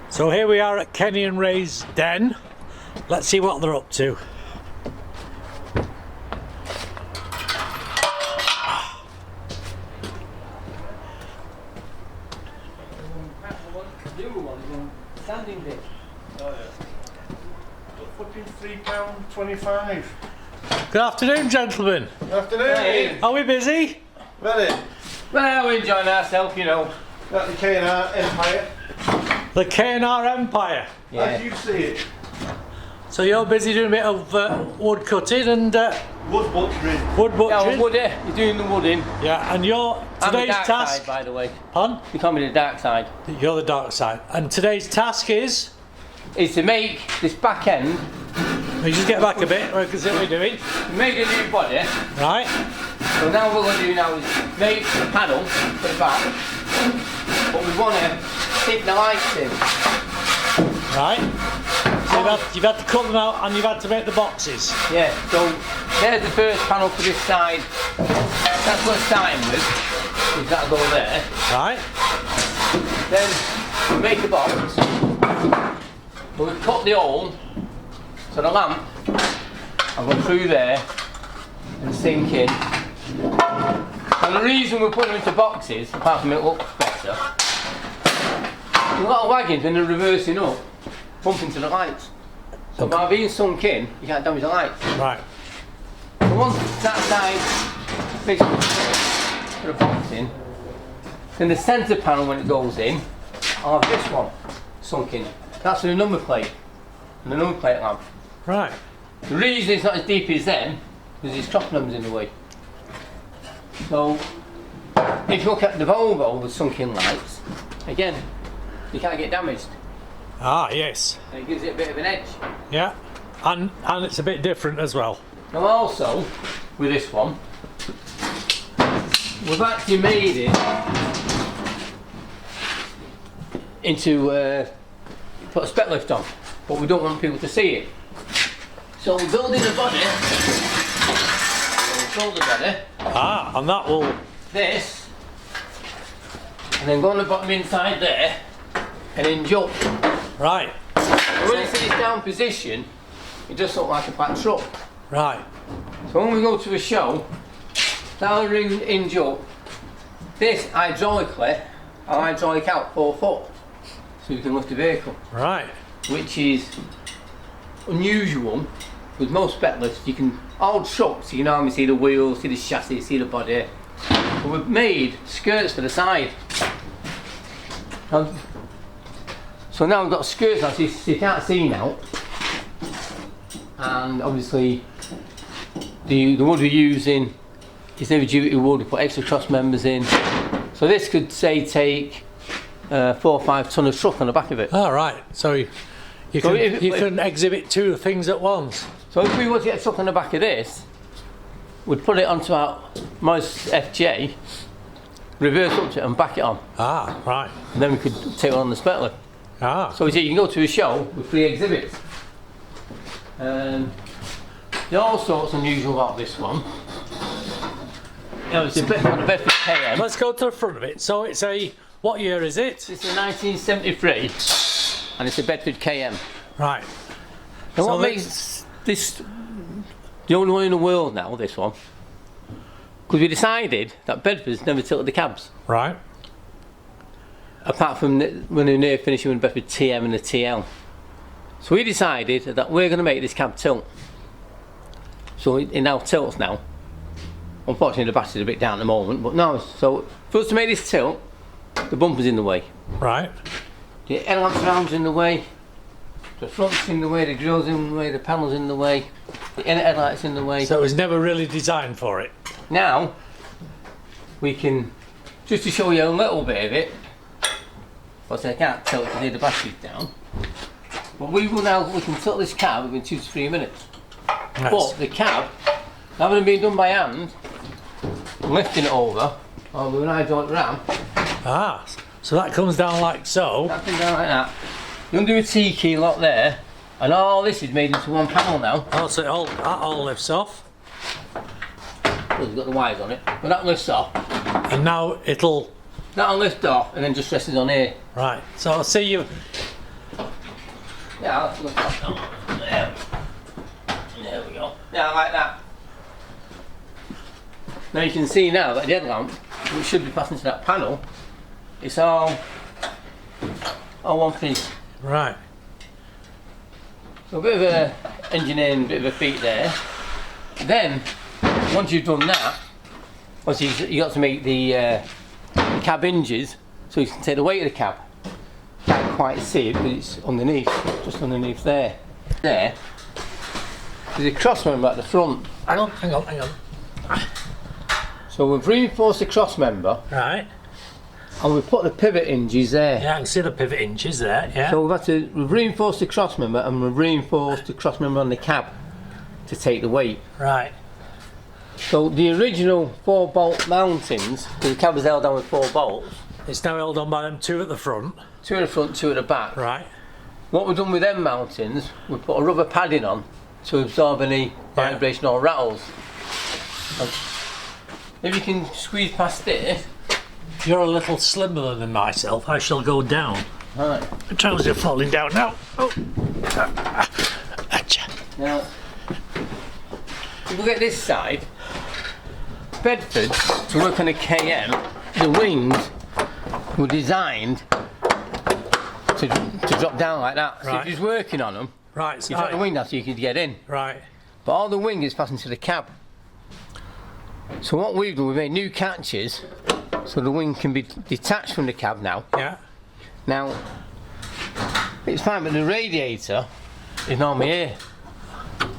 So here we are at Kenny and Ray's den. Let's see what they're up to. Standing bit. Oh yeah. Fucking £3.25. Good afternoon, gentlemen. Good afternoon. Hey. Are we busy? Ready? Well, we're enjoying ourselves, you know. Got the K R Empire. The K R Empire. Yeah. As you see it. So you're busy doing a bit of wood cutting and Wood butchering. wood Yeah, butchering. wood, you're doing the wooding. Yeah, and your I'm the today's dark task. side, by the way. Pardon? You call me the dark side. You're the dark side. And today's task is. Is to make this back end, You just get back a bit. I can see what you're doing. to make a new body. Right. So now what we're going to do now is make the panel for the back. But we want to stick the lights in. Right. So you've had to cut them out and you've had to make the boxes. Yeah, so there's the first panel for this side. That's what we're starting with. Is that'll go there. Right. Then we make the box. But we've cut the hole so the lamp will go through there and sink in. And the reason we're putting them into boxes, apart from it looks better, a lot of wagons when they're reversing up bump into the lights. So by being sunk in, you can't damage the lights. Right. So once that side basically put the box in, then the centre panel when it goes in, I'll have this one sunk in. That's the number plate and the number plate lamp. Right. The reason it's not as deep as them is his cross members in the way. So if you look at the Volvo with sunk in lights, again, you can't get damaged. Ah, yes. And it gives it a bit of an edge. Yeah. And it's a bit different as well. Now also, with this one, we've actually made it into put a spec lift on, but we don't want people to see it. So we're building a body. So we'll build a body. Ah, and that will. This, and then go on the bottom inside there, and then jump. Right. And when it's in its down position, it does look like a back truck. Right. So when we go to a show, that'll ring in jump. This hydraulically, I'll hydraulic out 4 foot, so you can lift the vehicle. Right. Which is unusual with most spec lifts. You can, all trucks, you can normally see the wheels, see the chassis, see the body. But we've made skirts for the side. So now we've got skirts on, so you can't see now. And obviously, the wood we're using is heavy duty wood. We put extra cross members in. So this could say take 4 or 5 ton of truck on the back of it. All right. So you can exhibit 2 things at once. So if we want to get truck on the back of this, we'd put it onto our most FJ, reverse up to it and back it on. Ah, right. And then we could take it on the spec lift. Ah. So you can go to a show with 3 exhibits. There's all sorts unusual about this one. It's a bit on the Bedford KM. Let's go to the front of it. So it's a, what year is it? It's a 1973 and it's a Bedford KM. Right. And So what makes this the only one in the world now, this one, because we decided that Bedford's never tilted the cabs. Right. Apart from when they're near finishing with Bedford TM and the TL. So we decided that we're going to make this cab tilt. So it now tilts now. Unfortunately the battery's a bit down at the moment, but no, so for us to make this tilt, the bumper's in the way. Right. The headlamp round's in the way, the front's in the way, the grill's in the way, the panel's in the way, the inner headlight's in the way. So it was never really designed for it. Now, we can, just to show you a little bit of it, obviously I can't tilt it because the battery's down, but we can tilt this cab within 2 to 3 minutes. Nice. But the cab, having been done by hand, lifting it over, or with an hydraulic ram, Ah, so that comes down like so. that comes down like that. You undo a T-key lock there, and all this is made into one panel now. Oh, so that all lifts off. Well, it's got the wires on it, but that lifts off. And now that'll That'll lift off and then just rests on here. right. So I see Yeah, that's good. There. There we go. Yeah, like that. Now you can see now that the headlamp, which should be fastened to that panel, it's all one piece. Right. So a bit of a engineering, bit of a feat there. Then, once you've done that, obviously you got to make the cab hinges so you can take the weight of the cab. Can't quite see it, but it's underneath, just underneath there. There, there's a cross member at the front. Hang on. So we've reinforced the cross member, Right. and we've put the pivot hinges there. Yeah, I can see the pivot hinges there. Yeah. So we've reinforced the cross member, and we've reinforced the cross member on the cab to take the weight. Right. So the original 4-bolt mountings, because the cab was held down with 4 bolts, It's now held on by them 2 at the front. 2 at the front, 2 at the back. Right. What we've done with them mountings, we've put a rubber padding on to absorb any vibration or rattles. And if you can squeeze past it. You're a little slimmer than myself. I shall go down. Right. The trousers are falling down now. Oh. Achha. Now, if we look at this side, Bedford, to work on a KM, the wings were designed to drop down like that. So Right. if you're just working on them, Right. So you drop the wing down so you could get in. Right. But all the wing is fastened to the cab. So what we've done, we've made new catches so the wing can be detached from the cab now. Yeah. Now, it's fine, but the radiator is normally here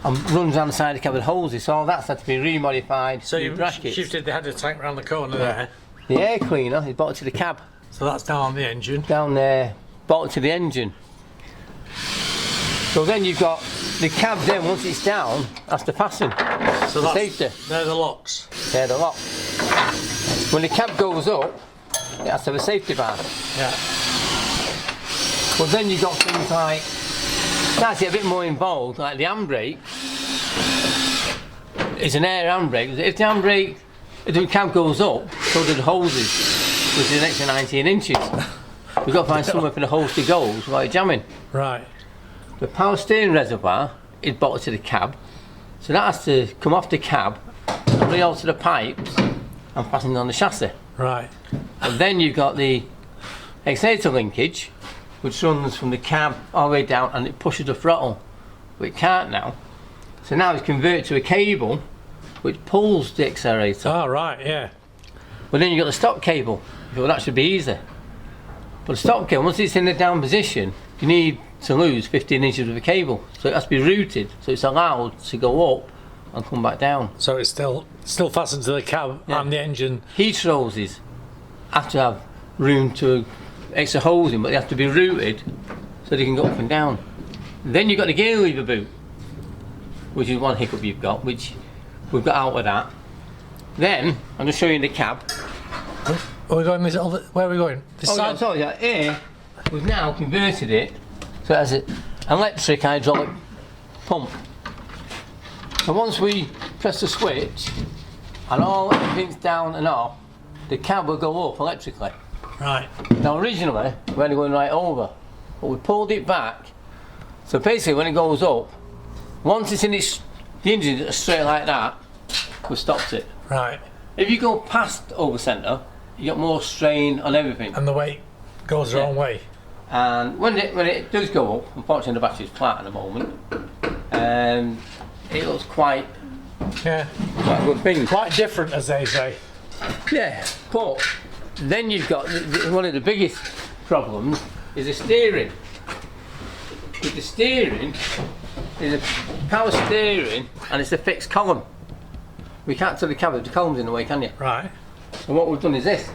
and runs down the side of the cab with hoses, so all that's had to be remodified. So new you brackets. shifted the header tank around the corner there. The air cleaner is bolted to the cab, So that's down on the engine. down there, bolted to the engine. So then you've got the cab then, once it's down, has to fasten. So The that's, safety. they're the locks. They're the lock. When the cab goes up, it has to have a safety bar. Yeah. But then you've got things like, that's a bit more involved, like the handbrake. It's an air handbrake. If the handbrake, if the cab goes up, so do the hoses, which is an extra 19 inches. We've got to find somewhere for the hose to go without jamming. Right. The power steering reservoir is bolted to the cab, so that has to come off the cab, re-alter the pipes, and fasten on the chassis. Right. And then you've got the excitator linkage, which runs from the cab all the way down and it pushes the throttle, but it can't now. So now it's converted to a cable which pulls the accelerator. Oh, right. Yeah. But then you've got the stop cable. Well, that should be easy. But the stop cable, once it's in the down position, you need to lose 15 inches of the cable. So it has to be routed, so it's allowed to go up and come back down. So it's still fastened to the cab and the engine. Heat hoses have to have room to extra holes in, but they have to be routed so they can go up and down. Then you've got the gear lever boot, which is one hiccup you've got, which we've got out of that. Then I'm just showing you the cab. Are we going this other? Where are we going? This side. Sorry, here we've now converted it so it has an electric hydraulic pump. And once we press the switch and everything's down and off, the cab will go up electrically. Right. Now originally we're only going right over, but we pulled it back. So basically when it goes up, once it's in its, the engine is straight like that, we stopped it. Right. If you go past over centre, you get more strain on everything. And the weight goes the wrong way. And when it does go up, unfortunately the battery's flat at the moment, it looks quite Yeah. a good thing. Quite different, as they say. Yeah, but then you've got one of the biggest problems is the steering. With the steering, is a power steering and it's a fixed column. We can't tell the cab if the column's in the way, can you? Right. So what we've done is this.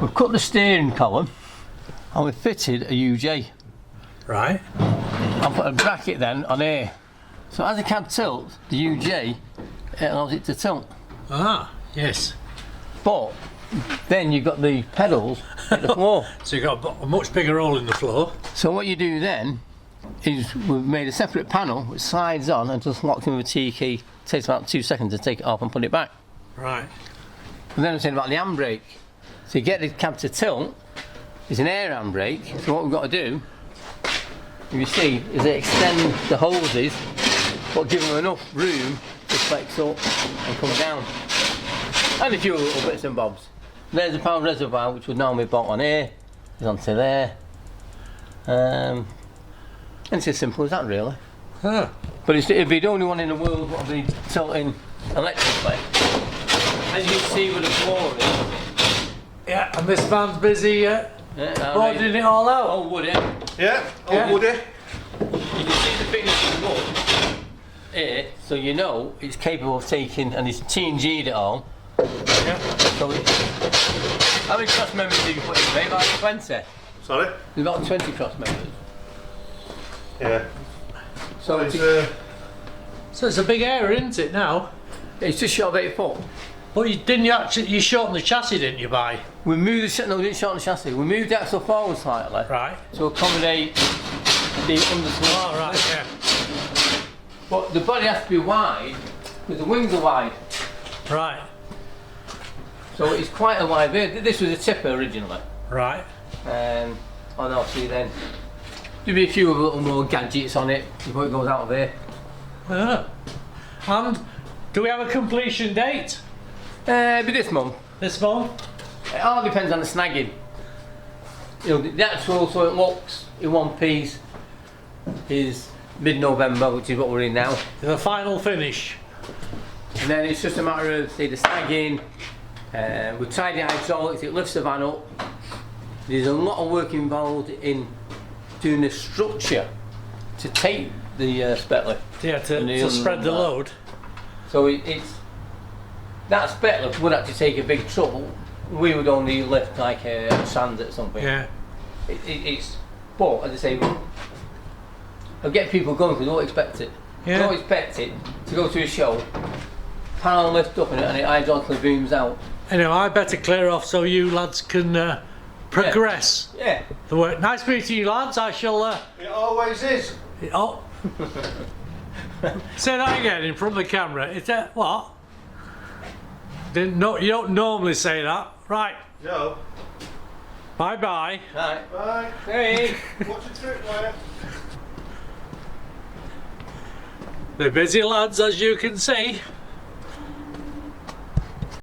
We've cut the steering column and we've fitted a UJ. Right. I'll put a bracket then on here. So as the cab tilts, the UJ, it allows it to tilt. Ah, yes. But then you've got the pedals at the floor. So you've got a much bigger hole in the floor. So what you do then is we've made a separate panel which slides on and just locks in with a T key. Takes about 2 seconds to take it off and put it back. Right. And then I'm saying about the handbrake. So you get the cab to tilt, it's an air handbrake. So what we've got to do, if you see, is extend the hoses, but give them enough room to flex up and come down. And a few little bits and bobs. There's a power reservoir which would normally be bought on here, is onto there. And it's as simple as that really. Huh. But it'd be the only one in the world that will be tilting electrically. As you can see with the flooring. Yeah, and this man's busy boarding it all out. Oh, wood, Yeah, oh, Yeah. woody. You can see the thickness of the wood here, so you know it's capable of taking, and it's TNG'd it all. Yeah. So how many cross members do you put in, mate? About 20? Sorry? There's about 20 cross members. Yeah. So So it's a big area, isn't it, now? it's just short of 8 foot. But you shortened the chassis, didn't you, by? We moved the no, we didn't shorten the chassis. We moved the axle forward slightly Right. to accommodate the underslope. Oh, right, yeah. But the body has to be wide because the wings are wide. Right. So it's quite a wide bit. This was a tipper originally. Right. Oh no, see then. There'll be a few little more gadgets on it before it goes out of here. Yeah. And do we have a completion date? It'll be this month. This month? It all depends on the snagging. You know, the actual, so it looks in one piece, is mid-November, which is what we're in now. The final finish. And then it's just a matter of, say, the snagging. We tried the hydraulics, it lifts the van up. There's a lot of work involved in doing the structure to take the spec lift. Yeah, to spread the load. So it's that spec lift would actually take a big truck. We would only lift like a transit or something. Yeah. It's, but as I say, I'll get people going because they don't expect it. Yeah. They don't expect it to go to a show, panel lift up in it and it hydraulically booms out. Anyway, I better clear off so you lads can progress Yeah. the work. Nice meeting you, lads. I shall. It always is. Oh. Say that again in front of the camera. It's what? You don't normally say that. Right. No. Bye bye. Right. Bye. Hey. Watch your trip, Wyatt. They're busy lads, as you can see.